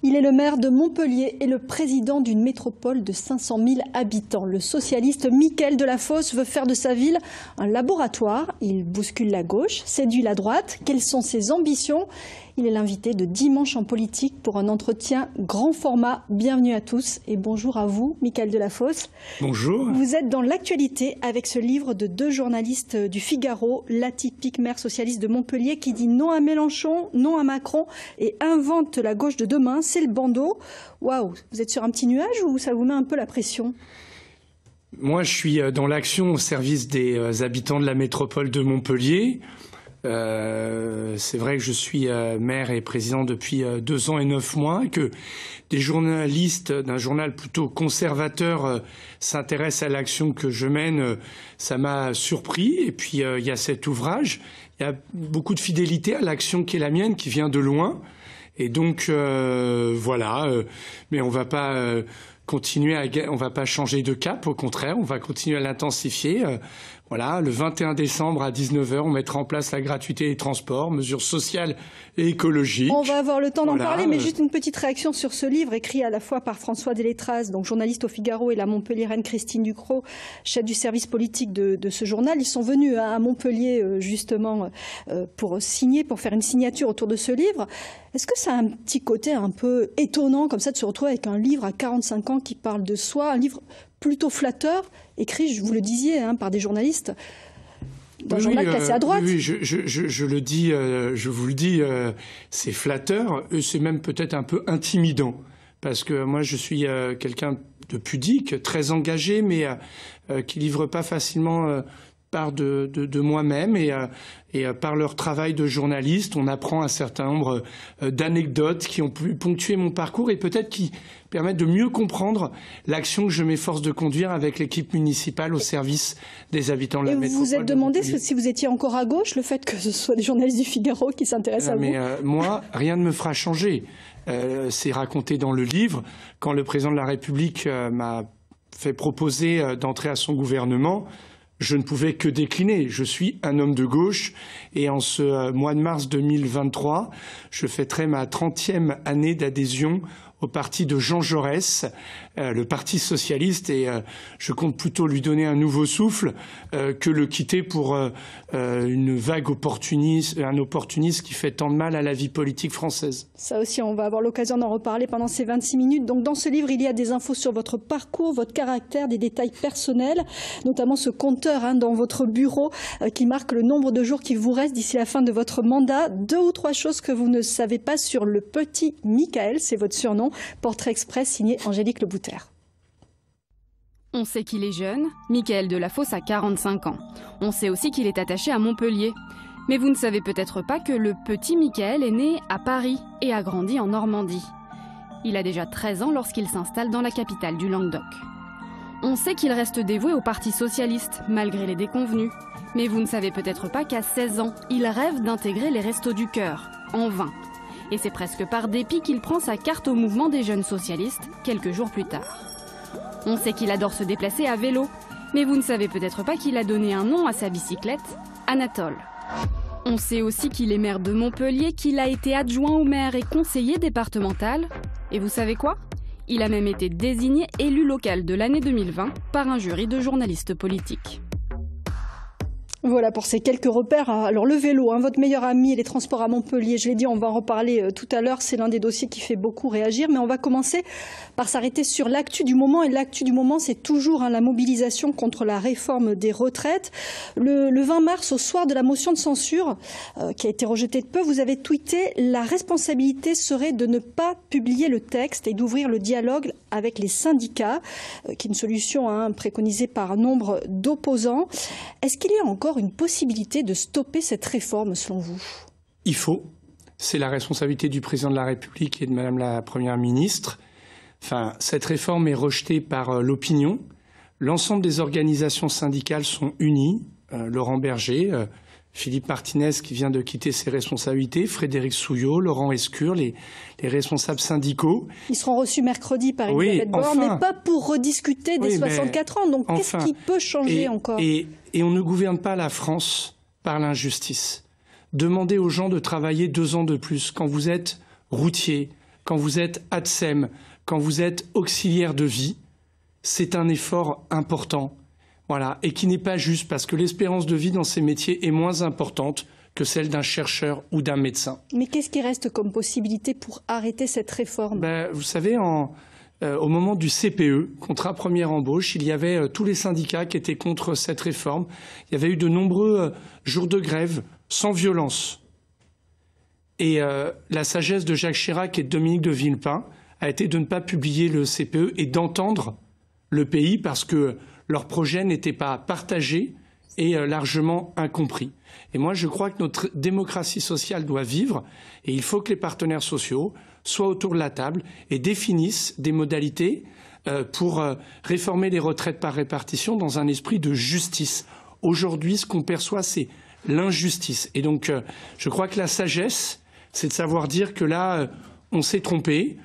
Il est le maire de Montpellier et le président d'une métropole de 500 000 habitants. Le socialiste Mickaël Delafosse veut faire de sa ville un laboratoire. Il bouscule la gauche, séduit la droite. Quelles sont ses ambitions ? Il est l'invité de Dimanche en politique pour un entretien grand format. Bienvenue à tous et bonjour à vous, Mickaël Delafosse. Bonjour. Vous êtes dans l'actualité avec ce livre de deux journalistes du Figaro, l'atypique maire socialiste de Montpellier qui dit non à Mélenchon, non à Macron et invente la gauche de demain. C'est le bandeau. Waouh, vous êtes sur un petit nuage ou ça vous met un peu la pression ? Moi, je suis dans l'action au service des habitants de la métropole de Montpellier. C'est vrai que je suis maire et président depuis 2 ans et 9 mois, que des journalistes d'un journal plutôt conservateur s'intéressent à l'action que je mène. Ça m'a surpris. Et puis, il y a cet ouvrage. Il y a beaucoup de fidélité à l'action qui est la mienne, qui vient de loin. Et donc, voilà. Mais on va pas on va pas changer de cap. Au contraire, on va continuer à l'intensifier. Voilà, le 21 décembre à 19 h, on mettra en place la gratuité des transports, mesures sociales et écologiques. On va avoir le temps d'en parler, mais juste une petite réaction sur ce livre écrit à la fois par François Delétraz, donc journaliste au Figaro, et la Montpelliéraine Christine Ducrot, chef du service politique de ce journal. Ils sont venus à Montpellier justement pour signer, pour faire une signature autour de ce livre. Est-ce que ça a un petit côté un peu étonnant comme ça de se retrouver avec un livre à 45 ans qui parle de soi, un livre plutôt flatteur, écrit, je vous le disiez, par des journalistes d'un journal classé à droite. Oui, je le dis, je vous le dis, c'est flatteur, c'est même peut-être un peu intimidant, parce que moi je suis quelqu'un de pudique, très engagé, mais qui livre pas facilement part de moi-même et par leur travail de journaliste, on apprend un certain nombre d'anecdotes qui ont pu ponctuer mon parcours et peut-être qui permettent de mieux comprendre l'action que je m'efforce de conduire avec l'équipe municipale au service des habitants de la métropole. Vous vous êtes demandé si vous étiez encore à gauche, le fait que ce soit des journalistes du Figaro qui s'intéressent à vous ? Mais moi, rien ne me fera changer. C'est raconté dans le livre. Quand le président de la République m'a fait proposer d'entrer à son gouvernement, je ne pouvais que décliner. Je suis un homme de gauche et en ce mois de mars 2023, je fêterai ma 30e année d'adhésion au parti de Jean Jaurès, le Parti socialiste, et je compte plutôt lui donner un nouveau souffle que le quitter pour une vague opportuniste, un opportuniste qui fait tant de mal à la vie politique française. Ça aussi, on va avoir l'occasion d'en reparler pendant ces 26 minutes. Donc, dans ce livre, il y a des infos sur votre parcours, votre caractère, des détails personnels, notamment ce compteur dans votre bureau qui marque le nombre de jours qui vous restent d'ici la fin de votre mandat. 2 ou 3 choses que vous ne savez pas sur le petit Mickaël, c'est votre surnom. Portrait express signé Angélique Lebouter. On sait qu'il est jeune, Mickaël Delafosse a 45 ans. On sait aussi qu'il est attaché à Montpellier. Mais vous ne savez peut-être pas que le petit Mickaël est né à Paris et a grandi en Normandie. Il a déjà 13 ans lorsqu'il s'installe dans la capitale du Languedoc. On sait qu'il reste dévoué au Parti socialiste, malgré les déconvenues. Mais vous ne savez peut-être pas qu'à 16 ans, il rêve d'intégrer les Restos du Cœur, en vain. Et c'est presque par dépit qu'il prend sa carte au mouvement des jeunes socialistes, quelques jours plus tard. On sait qu'il adore se déplacer à vélo, mais vous ne savez peut-être pas qu'il a donné un nom à sa bicyclette, Anatole. On sait aussi qu'il est maire de Montpellier, qu'il a été adjoint au maire et conseiller départemental. Et vous savez quoi ? Il a même été désigné élu local de l'année 2020 par un jury de journalistes politiques. Voilà pour ces quelques repères. Alors le vélo, votre meilleur ami et les transports à Montpellier, je l'ai dit, on va en reparler tout à l'heure, c'est l'un des dossiers qui fait beaucoup réagir, mais on va commencer par s'arrêter sur l'actu du moment, et l'actu du moment c'est toujours la mobilisation contre la réforme des retraites. Le 20 mars, au soir de la motion de censure qui a été rejetée de peu, vous avez tweeté « La responsabilité serait de ne pas publier le texte et d'ouvrir le dialogue avec les syndicats », qui est une solution préconisée par nombre d'opposants. Est-ce qu'il y a encore une possibilité de stopper cette réforme, selon vous ? Il faut. C'est la responsabilité du président de la République et de Madame la Première ministre. Enfin, cette réforme est rejetée par l'opinion. L'ensemble des organisations syndicales sont unies. Laurent Berger, Philippe Martinez qui vient de quitter ses responsabilités, Frédéric Souillot, Laurent Escure, les responsables syndicaux. Ils seront reçus mercredi par Elisabeth Borne, mais pas pour rediscuter des 64 ans. Donc qu'est-ce qui peut changer encore ? Et on ne gouverne pas la France par l'injustice. Demandez aux gens de travailler 2 ans de plus. Quand vous êtes routier, quand vous êtes ATSEM, quand vous êtes auxiliaire de vie, c'est un effort important, voilà, et qui n'est pas juste parce que l'espérance de vie dans ces métiers est moins importante que celle d'un chercheur ou d'un médecin. Mais qu'est-ce qui reste comme possibilité pour arrêter cette réforme? Vous savez, au moment du CPE, contrat première embauche, il y avait tous les syndicats qui étaient contre cette réforme. Il y avait eu de nombreux jours de grève sans violence. Et la sagesse de Jacques Chirac et de Dominique de Villepin a été de ne pas publier le CPE et d'entendre le pays parce que leur projet n'était pas partagé et largement incompris. Et moi, je crois que notre démocratie sociale doit vivre et il faut que les partenaires sociaux soient autour de la table et définissent des modalités pour réformer les retraites par répartition dans un esprit de justice. Aujourd'hui, ce qu'on perçoit, c'est l'injustice. Et donc, je crois que la sagesse, c'est de savoir dire que là, on s'est trompé,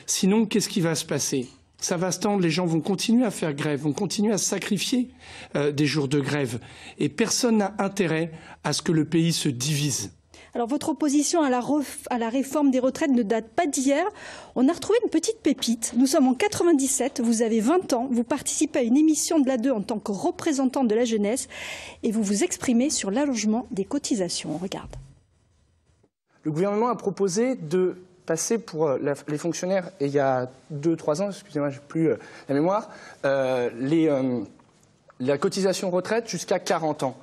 sinon, qu'est-ce qui va se passer ? Ça va se tendre, les gens vont continuer à faire grève, vont continuer à sacrifier des jours de grève. Et personne n'a intérêt à ce que le pays se divise. Alors votre opposition à la réforme des retraites ne date pas d'hier. On a retrouvé une petite pépite. Nous sommes en 97, vous avez 20 ans, vous participez à une émission de la 2 en tant que représentante de la jeunesse et vous vous exprimez sur l'allongement des cotisations. On regarde. Le gouvernement a proposé de passer pour les fonctionnaires, et il y a 2-3 ans, excusez-moi, j'ai plus la mémoire, la cotisation retraite jusqu'à 40 ans.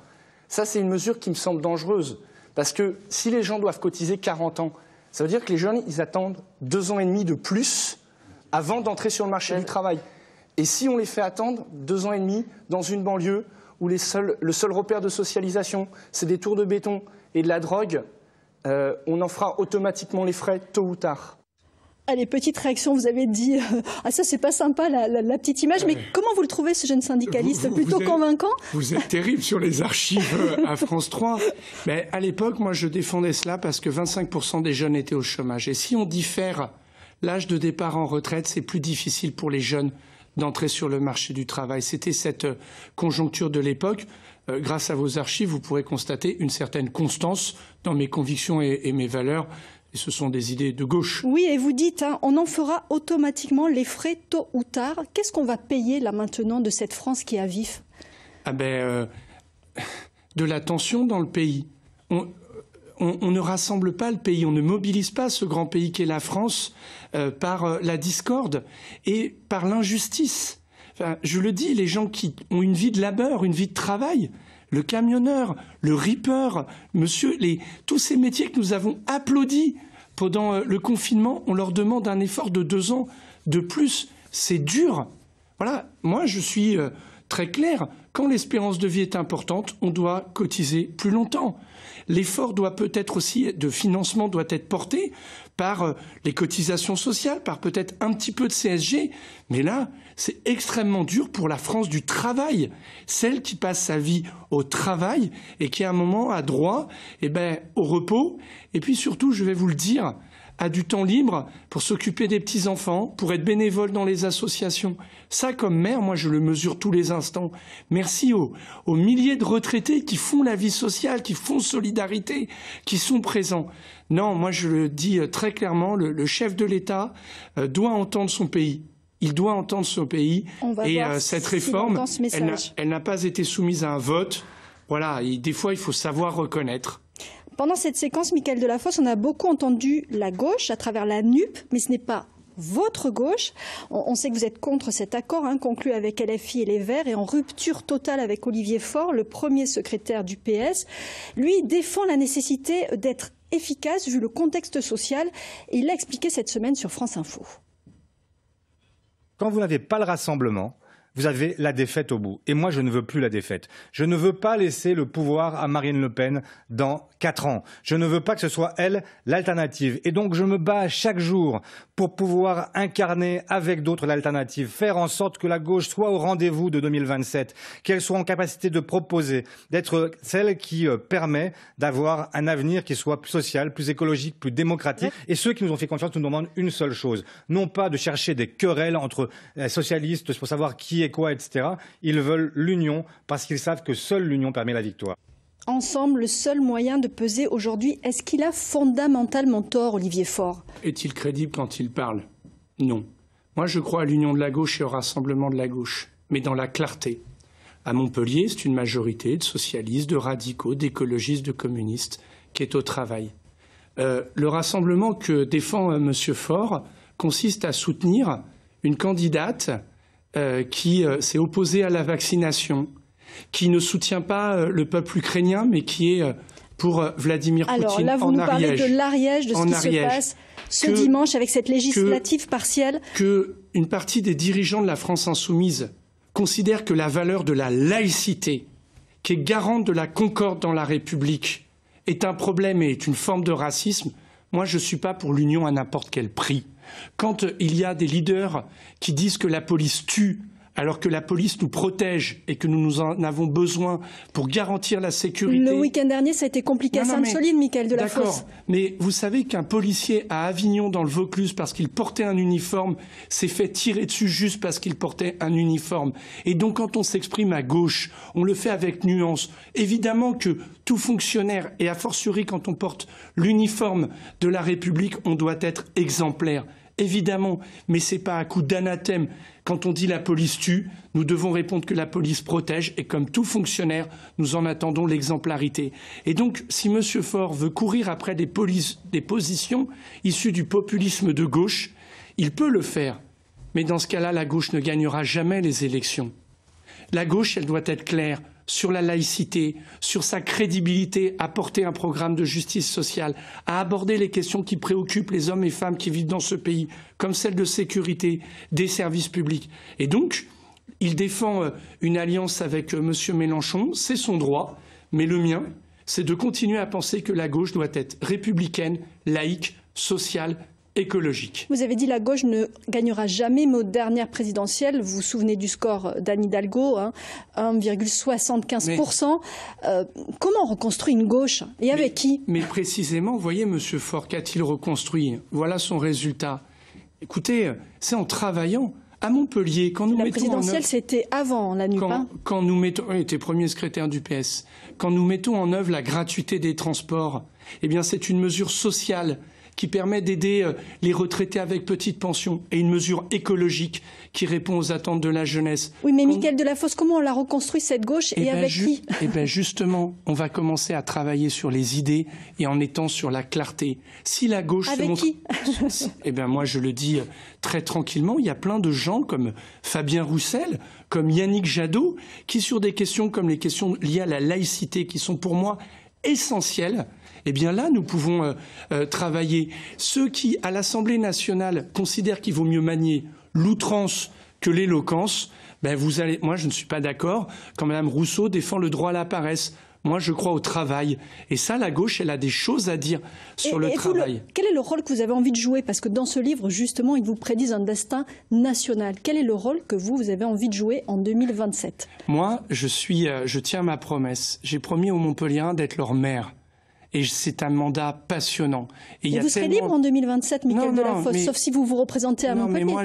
Ça, c'est une mesure qui me semble dangereuse, parce que si les gens doivent cotiser 40 ans, ça veut dire que les jeunes, ils attendent 2 ans et demi de plus avant d'entrer sur le marché du travail. Et si on les fait attendre 2 ans et demi dans une banlieue où le seul repère de socialisation, c'est des tours de béton et de la drogue, on en fera automatiquement les frais tôt ou tard. Allez, petite réaction, vous avez dit ah ça c'est pas sympa la petite image, mais comment vous le trouvez ce jeune syndicaliste? Plutôt convaincant? Vous êtes terrible sur les archives à France 3. Mais à l'époque, moi je défendais cela parce que 25% des jeunes étaient au chômage. Et si on diffère l'âge de départ en retraite, c'est plus difficile pour les jeunes d'entrer sur le marché du travail. C'était cette conjoncture de l'époque. Grâce à vos archives, vous pourrez constater une certaine constance dans mes convictions et mes valeurs. Et ce sont des idées de gauche. Oui, et vous dites, on en fera automatiquement les frais tôt ou tard. Qu'est-ce qu'on va payer là maintenant de cette France qui est à vif? De la tension dans le pays. On ne rassemble pas le pays, on ne mobilise pas ce grand pays qu'est la France par la discorde et par l'injustice. Enfin, je le dis, les gens qui ont une vie de labeur, une vie de travail, le camionneur, le ripper, tous ces métiers que nous avons applaudis pendant le confinement, on leur demande un effort de 2 ans de plus. C'est dur. Voilà, moi je suis très clair. Quand l'espérance de vie est importante, on doit cotiser plus longtemps. L'effort doit peut-être aussi, de financement doit être porté par les cotisations sociales, par peut-être un petit peu de CSG. Mais là, c'est extrêmement dur pour la France du travail. Celle qui passe sa vie au travail et qui à un moment a droit au repos. Et puis surtout, je vais vous le dire, a du temps libre pour s'occuper des petits-enfants, pour être bénévole dans les associations. Ça, comme maire, moi, je le mesure tous les instants. Merci aux milliers de retraités qui font la vie sociale, qui font solidarité, qui sont présents. Non, moi, je le dis très clairement, le chef de l'État doit entendre son pays. Il doit entendre son pays. Et cette réforme, elle n'a pas été soumise à un vote. Voilà, et des fois, il faut savoir reconnaître. Pendant cette séquence, Mickaël Delafosse, on a beaucoup entendu la gauche à travers la NUP, mais ce n'est pas votre gauche. On sait que vous êtes contre cet accord conclu avec LFI et les Verts et en rupture totale avec Olivier Faure, le premier secrétaire du PS. Lui défend la nécessité d'être efficace vu le contexte social et il l'a expliqué cette semaine sur France Info. Quand vous n'avez pas le rassemblement, vous avez la défaite au bout. Et moi, je ne veux plus la défaite. Je ne veux pas laisser le pouvoir à Marine Le Pen dans 4 ans. Je ne veux pas que ce soit elle l'alternative. Et donc, je me bats chaque jour pour pouvoir incarner avec d'autres l'alternative, faire en sorte que la gauche soit au rendez-vous de 2027, qu'elle soit en capacité de proposer, d'être celle qui permet d'avoir un avenir qui soit plus social, plus écologique, plus démocratique. Et ceux qui nous ont fait confiance nous demandent une seule chose, non pas de chercher des querelles entre socialistes pour savoir qui est quoi, etc. Ils veulent l'union parce qu'ils savent que seule l'union permet la victoire. ensemble le seul moyen de peser aujourd'hui. Est-ce qu'il a fondamentalement tort, Olivier Faure? Est-il crédible quand il parle? Non. Moi, je crois à l'union de la gauche et au rassemblement de la gauche, mais dans la clarté. À Montpellier, c'est une majorité de socialistes, de radicaux, d'écologistes, de communistes qui est au travail. Le rassemblement que défend M. Faure consiste à soutenir une candidate qui s'est opposée à la vaccination, qui ne soutient pas le peuple ukrainien, mais qui est pour Vladimir Poutine en Ariège. Alors là, vous nous parlez de l'Ariège, de ce qui se passe ce dimanche avec cette législative partielle. Qu'une partie des dirigeants de la France insoumise considère que la valeur de la laïcité, qui est garante de la concorde dans la République, est un problème et est une forme de racisme. Moi, je ne suis pas pour l'union à n'importe quel prix. Quand il y a des leaders qui disent que la police tue, alors que la police nous protège et que nous en avons besoin pour garantir la sécurité. Le week-end dernier, ça a été compliqué à Sainte-Soline, Mickaël Delafosse. D'accord, mais vous savez qu'un policier à Avignon, dans le Vaucluse, parce qu'il portait un uniforme, s'est fait tirer dessus juste parce qu'il portait un uniforme. Et donc, quand on s'exprime à gauche, on le fait avec nuance. Évidemment que tout fonctionnaire, et a fortiori quand on porte l'uniforme de la République, on doit être exemplaire. Évidemment, mais ce n'est pas à coup d'anathème. Quand on dit la police tue, nous devons répondre que la police protège et comme tout fonctionnaire, nous en attendons l'exemplarité. Et donc, si M. Faure veut courir après des positions issues du populisme de gauche, il peut le faire. Mais dans ce cas-là, la gauche ne gagnera jamais les élections. La gauche, elle doit être claire sur la laïcité, sur sa crédibilité, à porter un programme de justice sociale, à aborder les questions qui préoccupent les hommes et femmes qui vivent dans ce pays, comme celle de sécurité, des services publics. Et donc, il défend une alliance avec M. Mélenchon, c'est son droit, mais le mien, c'est de continuer à penser que la gauche doit être républicaine, laïque, sociale, écologique. Vous avez dit la gauche ne gagnera jamais, mais aux dernières présidentielles, vous vous souvenez du score d'Anne Hidalgo, 1,75%. Comment on reconstruit une gauche et avec qui? Mais précisément, vous voyez, M. Faure, qu'a-t-il reconstruit? Voilà son résultat. Écoutez, c'est en travaillant. À Montpellier, quand nous la mettons présidentielle, c'était avant la NUP. Quand nous mettons, il était premier secrétaire du PS. Quand nous mettons en œuvre la gratuité des transports, eh bien, c'est une mesure sociale qui permet d'aider les retraités avec petite pension et une mesure écologique qui répond aux attentes de la jeunesse. Oui, mais Mickaël Delafosse, comment on la reconstruit cette gauche et avec qui? Eh bien justement, on va commencer à travailler sur les idées et en étant sur la clarté. Si la gauche avec se montre... qui? Eh bien moi je le dis très tranquillement, il y a plein de gens comme Fabien Roussel, comme Yannick Jadot, qui sur des questions comme les questions liées à la laïcité, qui sont pour moi essentielles, eh bien là, nous pouvons travailler. Ceux qui, à l'Assemblée nationale, considèrent qu'il vaut mieux manier l'outrance que l'éloquence, ben moi, je ne suis pas d'accord quand Mme Rousseau défend le droit à la paresse. Moi, je crois au travail. Et ça, la gauche, elle a des choses à dire sur le travail. Quel est le rôle que vous avez envie de jouer? Parce que dans ce livre, justement, il vous prédisent un destin national. Quel est le rôle que vous avez envie de jouer en 2027? Moi, je tiens ma promesse. J'ai promis aux Montpelliérains d'être leur maire. Et c'est un mandat passionnant. Et vous serez libre en 2027, Mickaël Delafosse, sauf si vous vous représentez à Montpellier. Non, mais moi,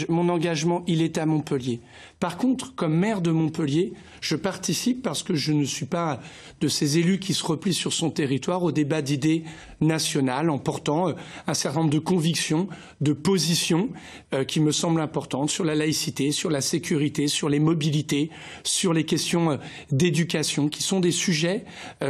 mon engagement, il est à Montpellier. Par contre, comme maire de Montpellier, je participe parce que je ne suis pas de ces élus qui se replient sur son territoire au débat d'idées nationales en portant un certain nombre de convictions, de positions qui me semblent importantes sur la laïcité, sur la sécurité, sur les mobilités, sur les questions d'éducation, qui sont des sujets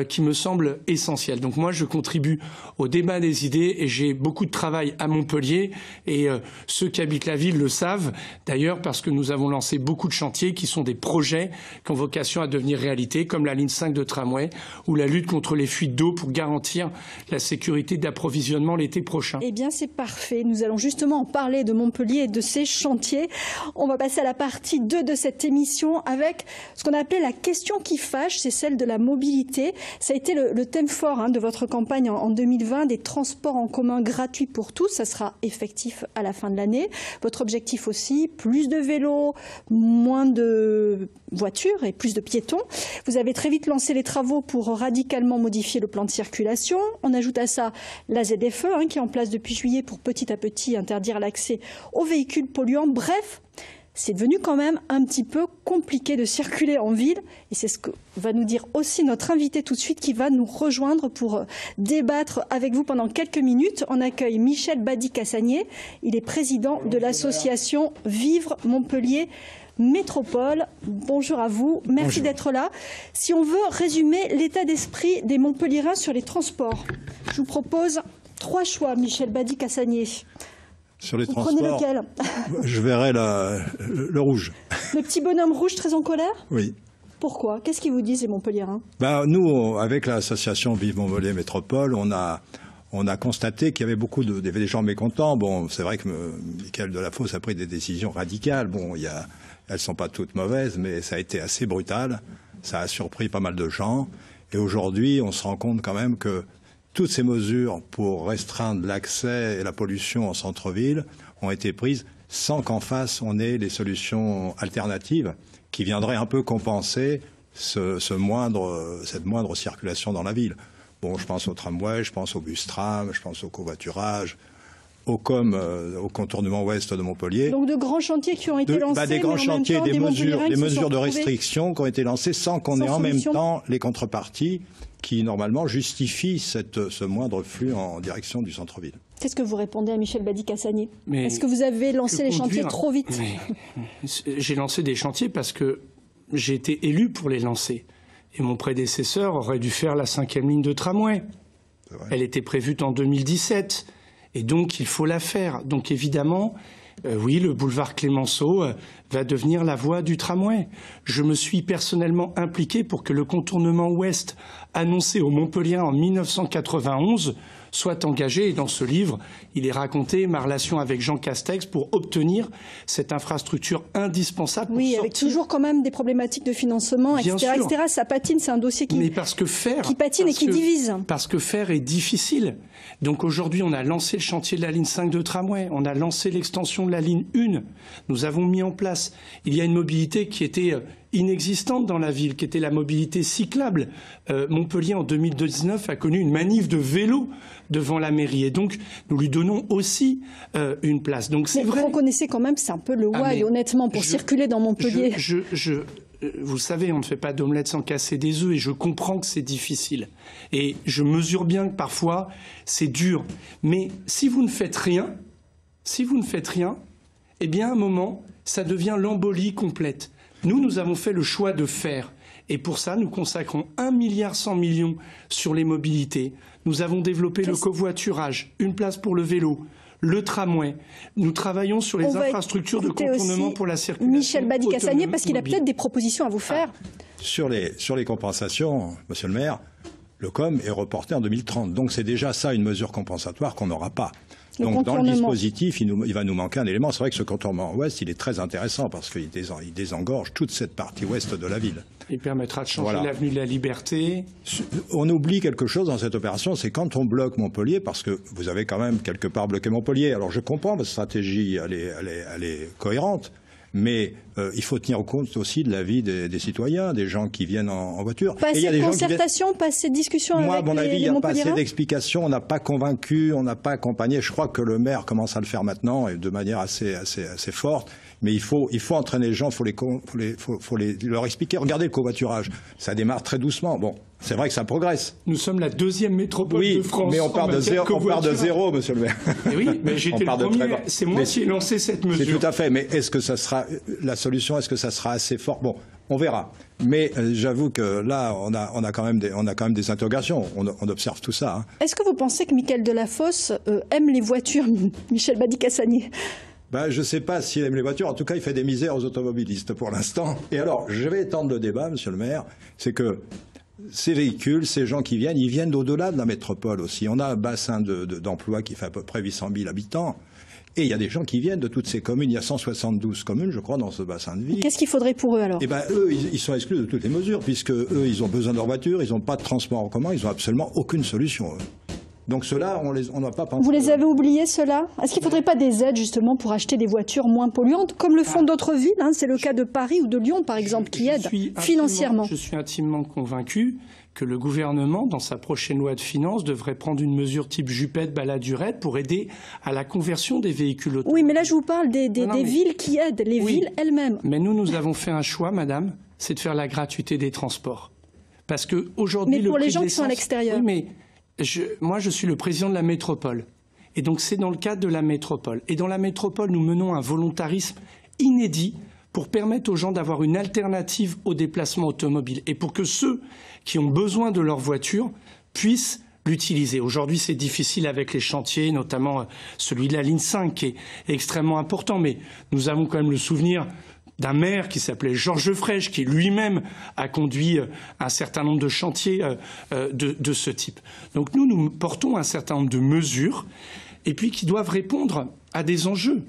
qui me semblent essentiels. Donc moi, je contribue au débat des idées et j'ai beaucoup de travail à Montpellier et ceux qui habitent la ville le savent, d'ailleurs parce que nous avons lancé beaucoup de chantiers qui sont des projets qui ont vocation à devenir réalité, comme la ligne 5 de tramway ou la lutte contre les fuites d'eau pour garantir la sécurité d'approvisionnement l'été prochain. Eh bien, c'est parfait. Nous allons justement en parler de Montpellier et de ces chantiers. On va passer à la partie 2 de cette émission avec ce qu'on a appelé la question qui fâche, c'est celle de la mobilité. Ça a été le thème fort de votre campagne en 2020, des transports en commun gratuits pour tous. Ça sera effectif à la fin de l'année. Votre objectif aussi, plus de vélos, moins de voitures et plus de piétons. Vous avez très vite lancé les travaux pour radicalement modifier le plan de circulation. On ajoute à ça la ZFE qui est en place depuis juillet pour petit à petit interdire l'accès aux véhicules polluants. Bref, c'est devenu quand même un petit peu compliqué de circuler en ville. Et c'est ce que va nous dire aussi notre invité tout de suite, qui va nous rejoindre pour débattre avec vous pendant quelques minutes. On accueille Michel Badi-Cassagnier. Il est président de l'association Vivre Montpellier Métropole. Bonjour à vous, merci d'être là. Si on veut résumer l'état d'esprit des Montpelliérains sur les transports, je vous propose 3 choix, Michel Badi-Cassagnier. Sur les vous transports, prenez lequel? Je verrai le rouge. Le petit bonhomme rouge très en colère? Oui. Pourquoi? Qu'est-ce qu'ils vous disent, les Montpelliérains? Nous, avec l'association Vive Montpellier Métropole, on a constaté qu'il y avait des gens mécontents. Bon, c'est vrai que Mickaël Delafosse a pris des décisions radicales. Bon, elles sont pas toutes mauvaises, mais ça a été assez brutal. Ça a surpris pas mal de gens. Et aujourd'hui, on se rend compte quand même que toutes ces mesures pour restreindre l'accès et la pollution en centre-ville ont été prises sans qu'en face on ait les solutions alternatives qui viendraient un peu compenser cette moindre circulation dans la ville. Bon, je pense au tramway, je pense au bus-tram, je pense au covoiturage, au contournement ouest de Montpellier. Donc de grands chantiers qui ont été lancés, des grands chantiers, des mesures de restriction qui ont été lancées sans qu'on ait en même temps les contreparties qui normalement justifient ce moindre flux en direction du centre-ville. Qu'est-ce que vous répondez à Michel Badi-Cassagnier? Est-ce que vous avez lancé les chantiers trop vite? J'ai lancé des chantiers parce que j'ai été élu pour les lancer. Et mon prédécesseur aurait dû faire la 5e ligne de tramway. Elle était prévue en 2017. Et donc, il faut la faire. Donc, évidemment, oui, le boulevard Clémenceau va devenir la voie du tramway. Je me suis personnellement impliqué pour que le contournement ouest annoncé aux Montpelliérains en 1991 soit engagé. Et dans ce livre, il est raconté ma relation avec Jean Castex pour obtenir cette infrastructure indispensable. Pour oui, sortir. Avec toujours quand même des problématiques de financement, etc., etc. Ça patine, c'est un dossier qui patine et qui divise. Parce que faire est difficile. Donc aujourd'hui, on a lancé le chantier de la ligne 5 de tramway, on a lancé l'extension de la ligne 1. Nous avons mis en place, il y a une mobilité qui était inexistante dans la ville, qui était la mobilité cyclable. Montpellier, en 2019, a connu une manif de vélo devant la mairie. Et donc, nous lui donnons aussi une place. Donc, c'est vrai. Vous reconnaissez quand même, c'est un peu le why, honnêtement, pour circuler dans Montpellier. Vous savez, on ne fait pas d'omelette sans casser des œufs, et je comprends que c'est difficile. Et je mesure bien que parfois, c'est dur. Mais si vous ne faites rien, eh bien, à un moment, ça devient l'embolie complète. Nous avons fait le choix de faire. Et pour ça, nous consacrons 1,1 milliard sur les mobilités. Nous avons développé le covoiturage, une place pour le vélo, le tramway. Nous travaillons sur les infrastructures de contournement pour la circulation. Michel Badi-Cassagnier, parce qu'il a peut-être des propositions à vous faire. Sur les compensations, monsieur le maire, le COM est reporté en 2030. Donc c'est déjà ça une mesure compensatoire qu'on n'aura pas. Donc dans le dispositif, il va nous manquer un élément. C'est vrai que ce contournement ouest, il est très intéressant parce qu'il désengorge toute cette partie ouest de la ville. Il permettra de changer l'avenue de la Liberté. On oublie quelque chose dans cette opération, c'est quand on bloque Montpellier, parce que vous avez quand même quelque part bloqué Montpellier. Alors je comprends, votre stratégie, elle est cohérente. Mais il faut tenir compte aussi de la vie des citoyens, des gens qui viennent en voiture. Pas assez de concertation, pas assez de discussion avec les Montpelliérains. Moi, à mon avis, il n'y a pas assez d'explications, on n'a pas convaincu, on n'a pas accompagné. Je crois que le maire commence à le faire maintenant, et de manière assez forte. Mais il faut entraîner les gens, il faut leur expliquer. Regardez le covoiturage, ça démarre très doucement. Bon, c'est vrai que ça progresse. Nous sommes la 2e métropole de France. Oui, mais on part de zéro, monsieur le maire. Et oui, mais j'étais le premier. C'est moi qui ai lancé cette mesure. C'est tout à fait. Mais est-ce que ça sera la solution? Est-ce que ça sera assez fort? Bon, on verra. Mais j'avoue que là, on a quand même des interrogations. On observe tout ça. Est-ce que vous pensez que Mickaël Delafosse aime les voitures, Michel Badi-Cassagnier? Je ne sais pas s'il aime les voitures. En tout cas, il fait des misères aux automobilistes pour l'instant. Et alors, je vais étendre le débat, monsieur le maire. C'est que ces véhicules, ces gens qui viennent, ils viennent d'au-delà de la métropole aussi. On a un bassin d'emploi qui fait à peu près 800 000 habitants. Et il y a des gens qui viennent de toutes ces communes. Il y a 172 communes, je crois, dans ce bassin de vie. Qu'est-ce qu'il faudrait pour eux, alors? Eh bien, eux, ils sont exclus de toutes les mesures, puisque eux, ils ont besoin de leur voiture, ils n'ont pas de transport en commun, ils n'ont absolument aucune solution, eux. Donc ceux-là, on n'a pas pensé. Vous les avez oubliés, ceux-là? Est-ce qu'il ne faudrait pas des aides justement pour acheter des voitures moins polluantes, comme le font d'autres villes, hein? C'est le cas de Paris ou de Lyon, par exemple, qui aident financièrement. Je suis intimement convaincu que le gouvernement, dans sa prochaine loi de finances, devrait prendre une mesure type Juppette, Balladur-Aide pour aider à la conversion des véhicules autonomes. Oui, mais là, je vous parle des villes qui aident, les villes elles-mêmes. Mais nous avons fait un choix, madame, c'est de faire la gratuité des transports. Parce qu'aujourd'hui, mais pour les gens qui sont à l'extérieur. Oui, mais moi, je suis le président de la métropole. Et donc, c'est dans le cadre de la métropole. Et dans la métropole, nous menons un volontarisme inédit pour permettre aux gens d'avoir une alternative au déplacement automobile et pour que ceux qui ont besoin de leur voiture puissent l'utiliser. Aujourd'hui, c'est difficile avec les chantiers, notamment celui de la ligne 5 qui est extrêmement important, mais nous avons quand même le souvenir d'un maire qui s'appelait Georges Frêche, qui lui-même a conduit un certain nombre de chantiers de ce type. Donc nous portons un certain nombre de mesures et puis qui doivent répondre à des enjeux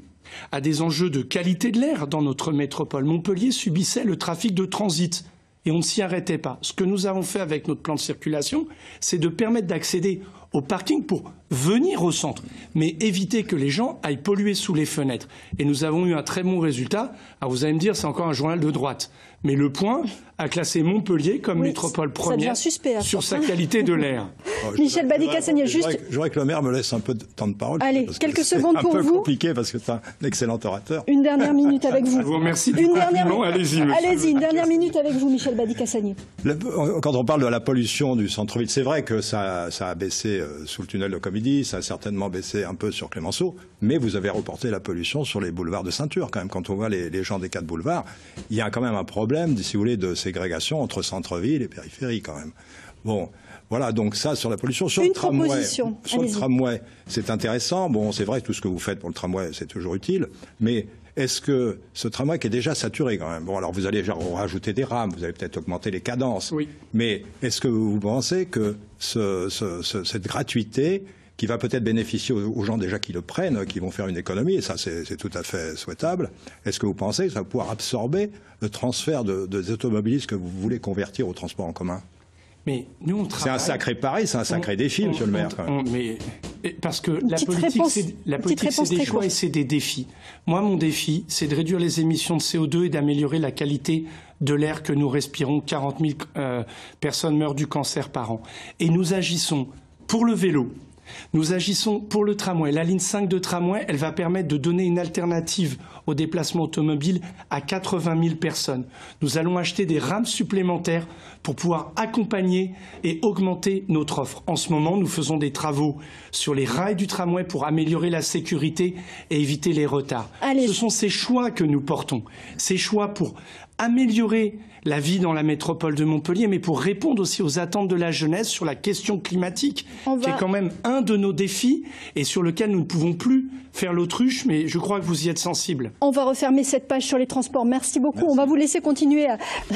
de qualité de l'air dans notre métropole. Montpellier subissait le trafic de transit et on ne s'y arrêtait pas. Ce que nous avons fait avec notre plan de circulation, c'est de permettre d'accéder au parking pour venir au centre, mais éviter que les gens aillent polluer sous les fenêtres. Et nous avons eu un très bon résultat. Alors vous allez me dire, c'est encore un journal de droite. Mais Le Point a classé Montpellier comme métropole première sur sa qualité de l'air. Michel Badi-Cassagney, juste... Je voudrais que le maire me laisse un peu de temps de parole. Allez, quelques secondes pour vous. C'est un peu compliqué parce que c'est un excellent orateur. Une dernière minute avec vous. Je vous remercie du compliment. Allez-y, monsieur. Allez-y, une dernière minute avec vous, Michel Badi-Cassagney. Quand on parle de la pollution du centre-ville, c'est vrai que ça a baissé sous le tunnel de Comédie, ça a certainement baissé un peu sur Clémenceau, mais vous avez reporté la pollution sur les boulevards de ceinture quand même. Quand on voit les gens des 4 boulevards, il y a quand même un problème, si vous voulez, de ségrégation entre centre-ville et périphérie quand même. Bon, voilà, donc ça sur la pollution. Sur le tramway, c'est intéressant. Bon, c'est vrai, tout ce que vous faites pour le tramway, c'est toujours utile, mais est-ce que ce tramway qui est déjà saturé quand même, bon alors vous allez rajouter des rames, vous allez peut-être augmenter les cadences, oui. Mais est-ce que vous pensez que cette gratuité qui va peut-être bénéficier aux gens déjà qui le prennent, qui vont faire une économie, et ça c'est tout à fait souhaitable, est-ce que vous pensez que ça va pouvoir absorber le transfert des automobilistes que vous voulez convertir au transport en commun? Mais nous, on travaille... C'est un sacré pari, c'est un sacré défi, monsieur le maire. Parce que la politique, c'est des choix et c'est des défis. Moi, mon défi, c'est de réduire les émissions de CO2 et d'améliorer la qualité de l'air que nous respirons. 40 000 personnes meurent du cancer par an. Et nous agissons pour le vélo. Nous agissons pour le tramway. La ligne 5 de tramway, elle va permettre de donner une alternative au déplacement automobile à 80 000 personnes. Nous allons acheter des rames supplémentaires pour pouvoir accompagner et augmenter notre offre. En ce moment, nous faisons des travaux sur les rails du tramway pour améliorer la sécurité et éviter les retards. Ce sont ces choix que nous portons. Ces choix pour améliorer la vie dans la métropole de Montpellier, mais pour répondre aussi aux attentes de la jeunesse sur la question climatique, qui est quand même un de nos défis et sur lequel nous ne pouvons plus faire l'autruche, mais je crois que vous y êtes sensible. On va refermer cette page sur les transports. Merci beaucoup. Merci. On va vous laisser continuer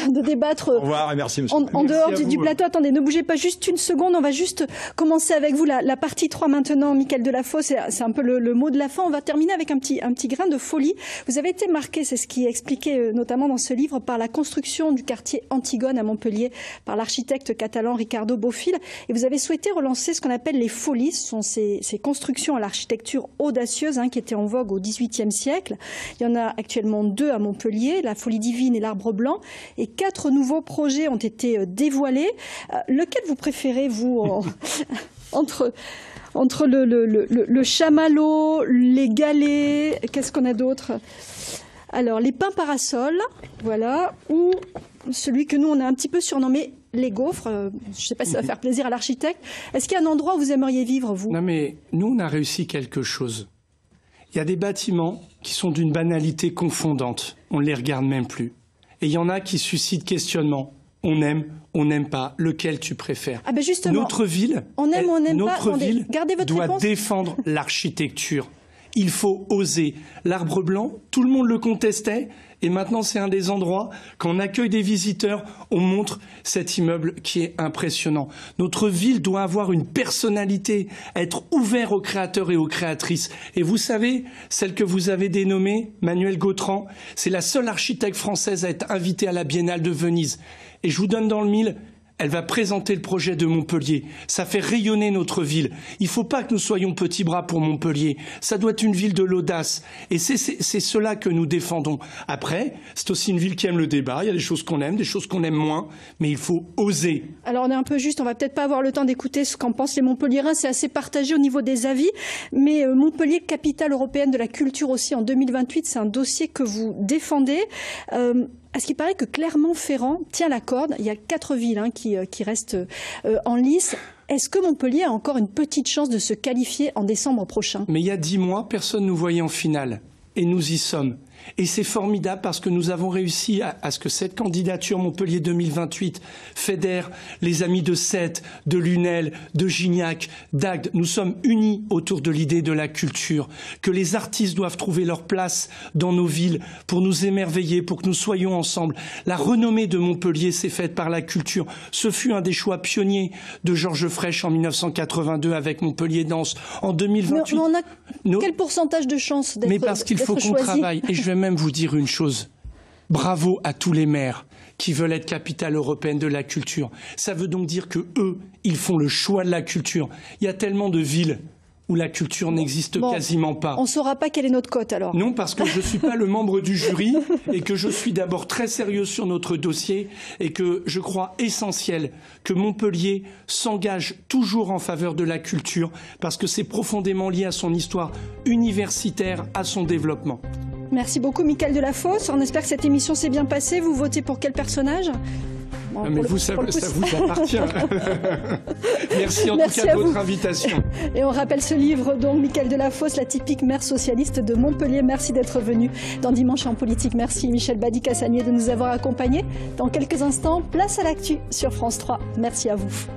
de débattre Au revoir et merci, monsieur. en dehors du plateau. Attendez, ne bougez pas juste une seconde. On va juste commencer avec vous la partie 3 maintenant. Michael Delafosse, c'est un peu le mot de la fin. On va terminer avec un petit grain de folie. Vous avez été marqué, c'est ce qui est expliqué notamment dans ce livre, par la construction du quartier Antigone à Montpellier par l'architecte catalan Ricardo Bofill. Et vous avez souhaité relancer ce qu'on appelle les folies. Ce sont ces constructions à l'architecture audacieuse qui étaient en vogue au XVIIIe siècle. Il y en a actuellement 2 à Montpellier, la Folie Divine et l'Arbre Blanc. Et 4 nouveaux projets ont été dévoilés. Lequel vous préférez, vous, entre le chamallow, les galets, qu'est-ce qu'on a d'autre ? Alors, les pins parasols, voilà, ou celui que nous, on a un petit peu surnommé les gaufres. Je ne sais pas si ça va faire plaisir à l'architecte. Est-ce qu'il y a un endroit où vous aimeriez vivre, vous ? Non, mais nous, on a réussi quelque chose. Il y a des bâtiments qui sont d'une banalité confondante. On ne les regarde même plus. Et il y en a qui suscitent questionnement. On aime, on n'aime pas. Lequel tu préfères ? Ah ben justement, notre ville, on aime, on n'aime pas. Notre ville doit réponse. Défendre l'architecture. Il faut oser. L'Arbre Blanc, tout le monde le contestait. Et maintenant, c'est un des endroits, quand on accueille des visiteurs, on montre cet immeuble qui est impressionnant. Notre ville doit avoir une personnalité, être ouvert aux créateurs et aux créatrices. Et vous savez, celle que vous avez dénommée, Manuelle Gautran, c'est la seule architecte française à être invitée à la Biennale de Venise. Et je vous donne dans le mille, Elle va présenter le projet de Montpellier. Ça fait rayonner notre ville. Il ne faut pas que nous soyons petits bras pour Montpellier. Ça doit être une ville de l'audace. Et c'est cela que nous défendons. Après, c'est aussi une ville qui aime le débat. Il y a des choses qu'on aime, des choses qu'on aime moins. Mais il faut oser. Alors on est un peu juste, on va peut-être pas avoir le temps d'écouter ce qu'en pensent les Montpelliérains. C'est assez partagé au niveau des avis. Mais Montpellier, capitale européenne de la culture aussi en 2028, c'est un dossier que vous défendez. À ce qui paraît que Clermont-Ferrand tient la corde. Il y a 4 villes qui restent en lice. Est-ce que Montpellier a encore une petite chance de se qualifier en décembre prochain? Mais il y a 10 mois, personne ne nous voyait en finale. Et nous y sommes. Et c'est formidable parce que nous avons réussi à ce que cette candidature Montpellier 2028 fédère les amis de Sète, de Lunel, de Gignac, d'Agde. Nous sommes unis autour de l'idée de la culture, que les artistes doivent trouver leur place dans nos villes pour nous émerveiller, pour que nous soyons ensemble. La renommée de Montpellier s'est faite par la culture. Ce fut un des choix pionniers de Georges Frêche en 1982 avec Montpellier Danse. En 2028... Mais on a quel pourcentage de chances d'être choisi? Mais parce qu'il faut qu'on travaille. Et je vais même vous dire une chose. Bravo à tous les maires qui veulent être capitale européenne de la culture. Ça veut donc dire que eux, ils font le choix de la culture. Il y a tellement de villes où la culture n'existe quasiment pas. On ne saura pas quelle est notre cote alors. Non, parce que je ne suis pas le membre du jury et que je suis d'abord très sérieux sur notre dossier et que je crois essentiel que Montpellier s'engage toujours en faveur de la culture parce que c'est profondément lié à son histoire universitaire, à son développement. Merci beaucoup Mickaël Delafosse. On espère que cette émission s'est bien passée. Vous votez pour quel personnage? Mais vous, ça vous appartient. Merci en tout cas de votre invitation. Et on rappelle ce livre, donc, Mickaël Delafosse, la typique mère socialiste de Montpellier. Merci d'être venu dans Dimanche en politique. Merci Michel Badi-Cassagnier de nous avoir accompagnés. Dans quelques instants, place à l'actu sur France 3. Merci à vous.